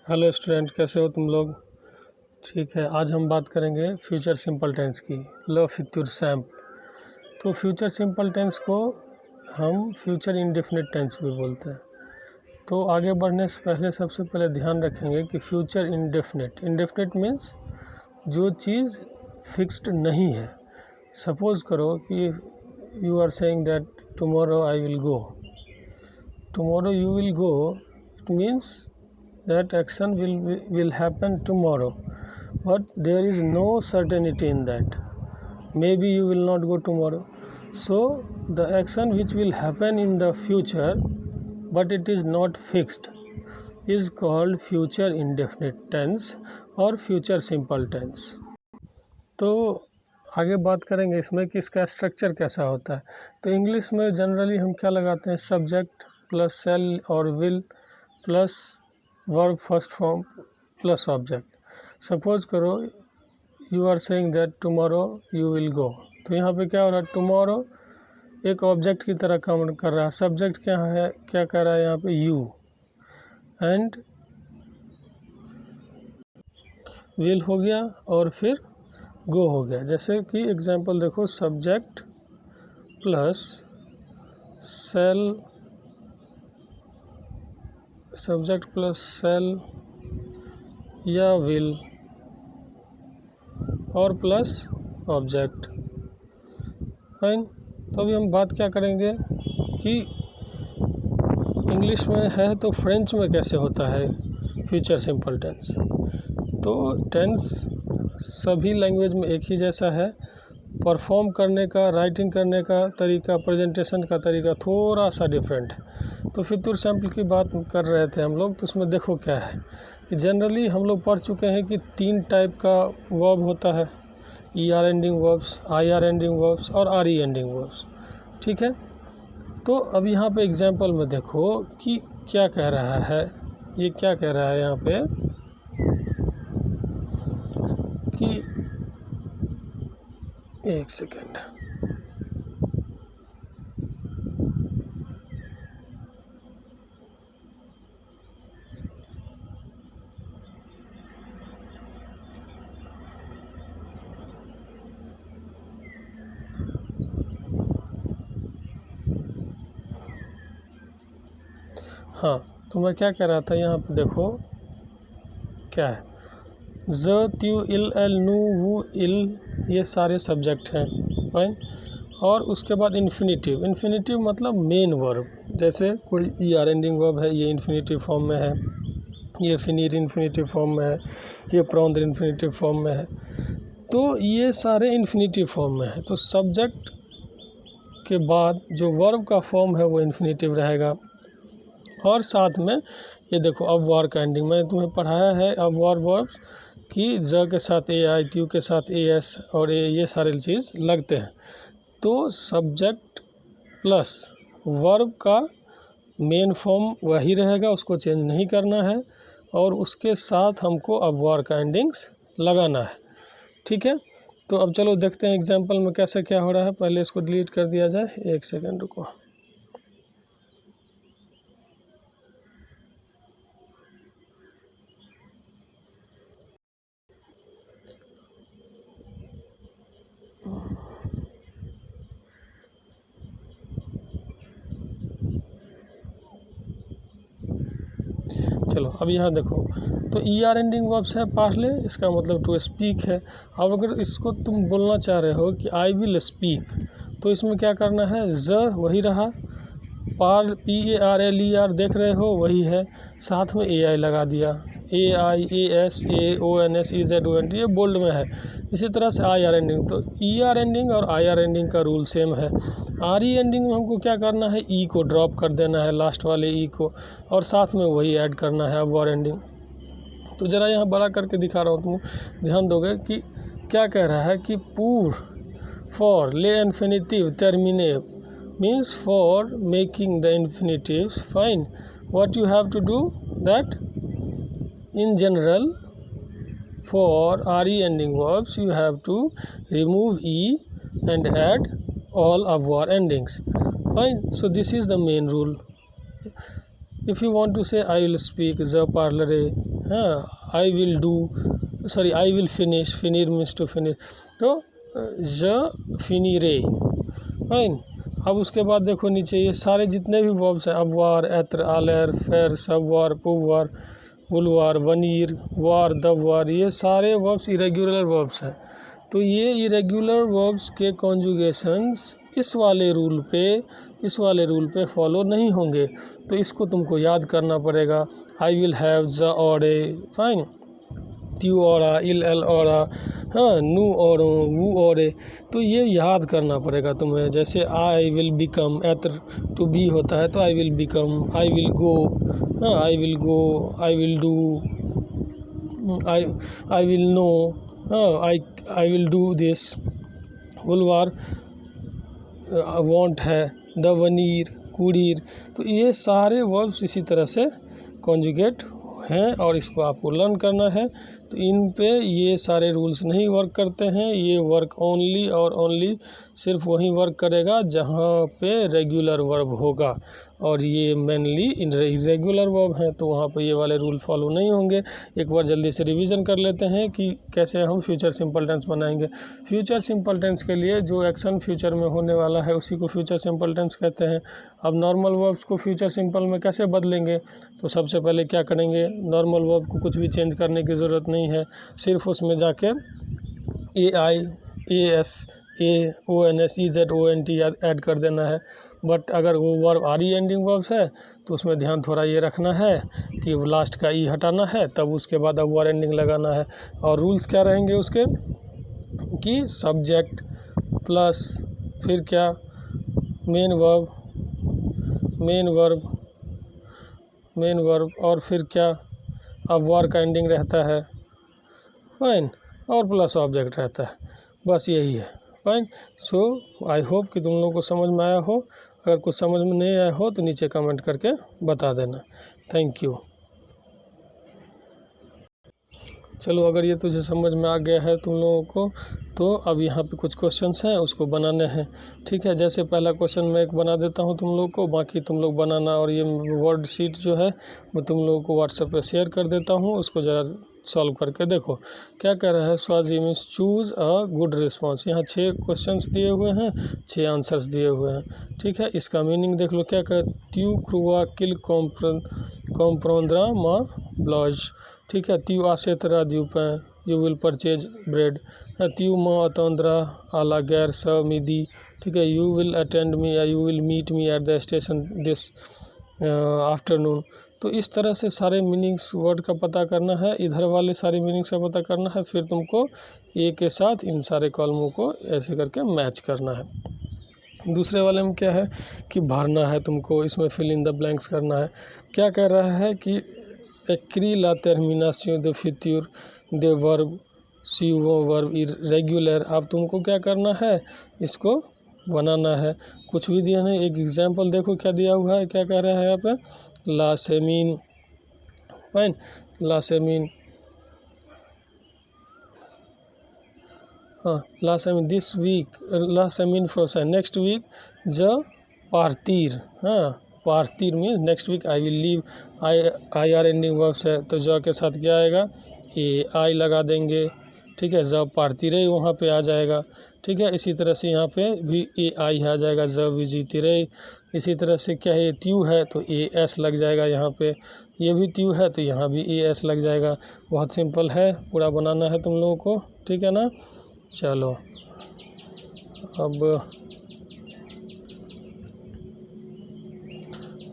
Hello student, कैसे हो तुम लोग? ठीक है, आज हम बात करेंगे फ्यूचर सिंपल टेंस की। लो फ्यूचर सैम्प। तो फ्यूचर सिंपल टेंस को हम फ्यूचर इंडेफिनिट टेंस भी बोलते हैं। तो आगे बढ़ने से पहले सबसे पहले ध्यान रखेंगे कि फ्यूचर इंडेफिनिट मीन्स जो चीज़ फिक्स्ड नहीं है। सपोज करो कि you are saying that tomorrow I will go. Tomorrow you will go, it means that action will happen tomorrow, but there is no certainty in that. Maybe you will not go tomorrow. So the action which will happen in the future but it is not fixed is called future indefinite tense or future simple tense. तो आगे बात करेंगे इसमें कि इसका structure कैसा होता है। तो इंग्लिश में जनरली हम क्या लगाते हैं, सब्जेक्ट प्लस सेल और will plus verb first form plus object. Suppose करो you are saying that tomorrow you will go, तो यहाँ पे क्या हो रहा है, टुमारो एक ऑब्जेक्ट की तरह काम कर रहा है। सब्जेक्ट क्या है, क्या कर रहा है यहाँ पे, यू, एंड विल हो गया और फिर गो हो गया। जैसे कि एग्जांपल देखो, subject plus shall, subject plus shall या विल और प्लस ऑब्जेक्ट। फाइन। तो अभी हम बात क्या करेंगे कि इंग्लिश में है तो फ्रेंच में कैसे होता है फ्यूचर सिंपल टेंस। तो टेंस सभी लैंग्वेज में एक ही जैसा है, परफॉर्म करने का, राइटिंग करने का तरीका, प्रेजेंटेशन का तरीका थोड़ा सा डिफरेंट है। तो फ्यूचर सिंपल की बात कर रहे थे हम लोग, तो उसमें देखो क्या है कि जनरली हम लोग पढ़ चुके हैं कि 3 टाइप का वर्ब होता है, ER ending verbs, IR ending verbs और RE एंडिंग वर्ब्स। ठीक है, तो अब यहाँ पे एग्जांपल में देखो कि क्या कह रहा है। ये क्या कह रहा है यहाँ पे कि एक सेकेंड, हाँ, तो मैं क्या कह रहा था, यहाँ पे देखो क्या है, ज, त्यू, इल, एल, नू, वू, इल, ये सारे सब्जेक्ट हैं। फाइन। और उसके बाद इन्फिनिटिव। इन्फिनिटिव मतलब मेन वर्ब। जैसे कोई ER एंडिंग वर्ब है, ये इन्फिनिटिव फॉर्म में है, ये फिनीर इन्फिनिटिव फॉर्म में है, ये प्रॉन्दर इन्फिनिटिव फॉर्म में है। तो ये सारे इन्फिनिटिव फॉर्म में है। तो सब्जेक्ट के बाद जो वर्ब का फॉर्म है वो इन्फिनिटिव रहेगा। और साथ में ये देखो अब वार का एंडिंग मैंने तुम्हें पढ़ाया है, अब वार वर्ब्स कि ज के साथ AI, त्यू के साथ AS और ये सारे चीज़ लगते हैं। तो सब्जेक्ट प्लस वर्ब का मेन फॉर्म वही रहेगा, उसको चेंज नहीं करना है, और उसके साथ हमको अब वार का एंडिंग्स लगाना है। ठीक है, तो अब चलो देखते हैं एग्जाम्पल में कैसे क्या हो रहा है। पहले इसको डिलीट कर दिया जाए, एक सेकेंड रुको। चलो अब यहाँ देखो, तो ER एंडिंग वर्ब्स है, पार्ले, इसका मतलब टू स्पीक है। अब अगर इसको तुम बोलना चाह रहे हो कि आई विल स्पीक, तो इसमें क्या करना है, ज वही रहा, पार PARLER देख रहे हो वही है, साथ में AI लगा दिया, AIAS AONS EZONT, ये बोल्ड में है। इसी तरह से IR एंडिंग, तो ER एंडिंग और IR एंडिंग का रूल सेम है। RE एंडिंग में हमको क्या करना है, E को ड्रॉप कर देना है, लास्ट वाले E को, और साथ में वही ऐड करना है अब वार एंडिंग। तो ज़रा यहाँ बड़ा करके दिखा रहा हूँ, तुम ध्यान दोगे कि क्या कह रहा है कि पूर फॉर ले infinitive terminate means for making the infinitives. Fine, what you have to do, that in general for RE ending verbs you have to remove E and add all of var endings. Fine, so this is the main rule. If you want to say I will speak, the parlere, हाँ, I will do, sorry I will finish, फिनिर means to finish, तो ज फिनिरे, fine. अब उसके बाद देखो नीचे ये सारे जितने भी वर्ब्स हैं, अब वार, एत्र, आलेर, फेर, सब वार, पुव वार, बुलवार, वनीर, वार, दब वार, ये सारे वर्ब्स इरेगुलर वर्ब्स हैं। तो ये इरेगुलर वर्ब्स के कॉन्जुगेशंस इस वाले रूल पे फॉलो नहीं होंगे, तो इसको तुमको याद करना पड़ेगा। आई विल हैव, ज औरे, फाइन, त्यू औरा, इल एल औरा, हाँ, नू औरों, वू औरे, तो ये याद करना पड़ेगा तुम्हें। जैसे आई विल बिकम, एत्र टू बी होता है, तो I will become, I will go, हाँ, I will go, I will do, I will know, हाँ, आई विल डू दिस, बुलवार वांट है, द वनीर, कुड़ीर, तो ये सारे वर्ब्स इसी तरह से कॉन्जुगेट हैं और इसको आपको लर्न करना है। तो इन पे ये सारे रूल्स नहीं वर्क करते हैं, ये वर्क ओनली और ओनली सिर्फ वहीं वर्क करेगा जहाँ पे रेगुलर वर्ब होगा, और ये मेनली इरेगुलर वर्ब हैं, तो वहाँ पे ये वाले रूल फॉलो नहीं होंगे। एक बार जल्दी से रिवीजन कर लेते हैं कि कैसे हम फ्यूचर सिंपल टेंस बनाएंगे। फ्यूचर सिंपल टेंस के लिए जो एक्शन फ्यूचर में होने वाला है उसी को फ्यूचर सिंपल टेंस कहते हैं। अब नॉर्मल वर्ब्स को फ्यूचर सिंपल में कैसे बदलेंगे, तो सबसे पहले क्या करेंगे, नॉर्मल वर्ब को कुछ भी चेंज करने की ज़रूरत नहीं है, सिर्फ उसमें जाके A I, A S, A O N S, E Z O N T add कर देना है। बट अगर वो verb R E ending verbs है तो उसमें ध्यान थोड़ा ये रखना है कि लास्ट का ई हटाना है, तब उसके बाद अब वर एंडिंग लगाना है। और रूल्स क्या रहेंगे उसके कि सब्जेक्ट प्लस फिर क्या, मेन वर्ब और फिर क्या, अब वर का एंडिंग रहता है, फाइन, और प्लस ऑब्जेक्ट रहता है, बस यही है, फाइन। सो आई होप कि तुम लोगों को समझ में आया हो। अगर कुछ समझ में नहीं आया हो तो नीचे कमेंट करके बता देना। Thank you. चलो, अगर ये तुझे समझ में आ गया है तुम लोगों को, तो अब यहाँ पे कुछ क्वेश्चंस हैं उसको बनाने हैं, ठीक है। जैसे पहला क्वेश्चन मैं एक बना देता हूँ तुम लोग को, बाकी तुम लोग बनाना, और ये वर्ड शीट जो है मैं तुम लोगों को व्हाट्सएप पे शेयर कर देता हूँ, उसको ज़रा सॉल्व करके देखो। क्या कह रहा है, स्वाजी means choose a good response. यहाँ 6 क्वेश्चंस दिए हुए हैं, 6 आंसर्स दिए हुए हैं, ठीक है। इसका मीनिंग देख लो, क्या कह, ट्यू क्रुआ किल कॉम्प्रोंद्रा मा ब्लाउज, ठीक है। त्यू आसेतरा द्यूपें, यू विल परचेज ब्रेड, त्यू माँ अतौंद्रा आला गैर स मिदी, ठीक है। यू विल अटेंड मी या you will meet me at the station this afternoon. तो इस तरह से सारे मीनिंग्स वर्ड का पता करना है, इधर वाले सारे मीनिंग्स का पता करना है, फिर तुमको ए के साथ इन सारे कॉलमों को ऐसे करके मैच करना है। दूसरे वाले में क्या है कि भरना है तुमको, इसमें फिल इन द ब्लैंक्स करना है। क्या कह रहा है कि एक्री ला टर्मिनाción de futur de verb si वो वर्ब इरेगुलर। अब तुमको क्या करना है, इसको बनाना है, कुछ भी दिया नहीं। एक एग्जांपल देखो क्या दिया हुआ है, क्या कह रहा है यहाँ पे, ला सेमीन, फाइन, ला सेमीन, हाँ, ला सेमीन दिस वीक, ला सेमीन फ्रोसन नेक्स्ट वीक, ज पार्टीर, हाँ, पार्टीर में next week, I will leave, I R ending verbs है, तो ज के साथ क्या आएगा, ए आई लगा देंगे, ठीक है। ज पार्टीरे वहाँ पे आ जाएगा, ठीक है। इसी तरह से यहाँ पे भी ए आई आ जाएगा, ज विजितिरे। इसी तरह से क्या है, त्यू है तो ए एस लग जाएगा यहाँ पे, ये भी त्यू है तो यहाँ भी ए एस लग जाएगा। बहुत सिंपल है, पूरा बनाना है तुम लोगों को, ठीक है ना। चलो,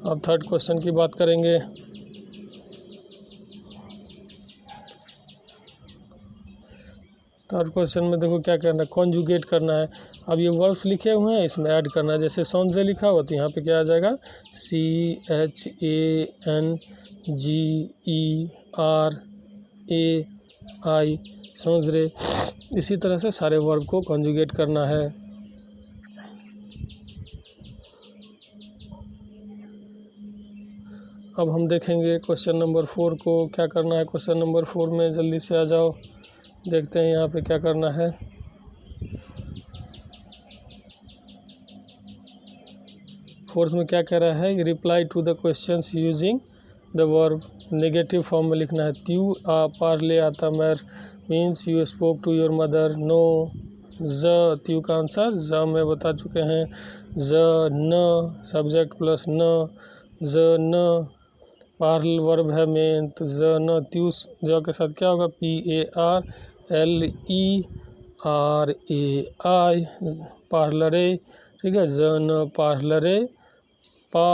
अब थर्ड क्वेश्चन की बात करेंगे। थर्ड क्वेश्चन में देखो क्या करना है, कॉन्जुगेट करना है। अब ये वर्ड्स लिखे हुए हैं, इसमें ऐड करना है। जैसे सॉन्जे लिखा हुआ तो यहाँ पे क्या आ जाएगा, CHANGERAI, सॉन्जरे। इसी तरह से सारे वर्ब को कॉन्जुगेट करना है। अब हम देखेंगे क्वेश्चन नंबर 4 को, क्या करना है क्वेश्चन नंबर 4 में, जल्दी से आ जाओ, देखते हैं यहाँ पे क्या करना है। फोर्थ में क्या कह रहा है, reply to the questions using the verb negative form में लिखना है। त्यू आ पार्ले आता मैर means you spoke to your mother. No ज त्यू का आंसर ज में बता चुके हैं। ज न सब्जेक्ट प्लस न ज न पार्ल वर्ब है मेन तो ज न त्यू ज के साथ क्या होगा PARLERAI पार्लरे। ठीक है ज न पार्लरे पा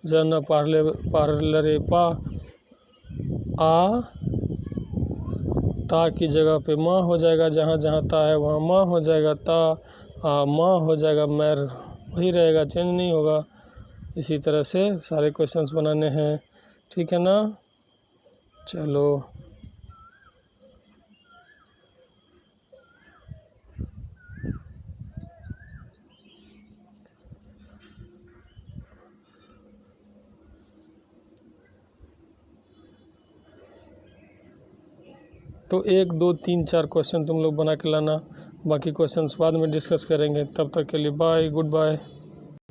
ज न पार्लरे पा आ ता की जगह पे माँ हो जाएगा, जहाँ जहाँ ता है वहाँ माँ हो जाएगा। ता आ माँ हो जाएगा, मैर वही रहेगा, चेंज नहीं होगा। इसी तरह से सारे क्वेश्चंस बनाने हैं, ठीक है ना। चलो तो 1 2 3 4 क्वेश्चन तुम लोग बना के लाना, बाकी क्वेश्चंस बाद में डिस्कस करेंगे। तब तक के लिए बाय, गुड बाय।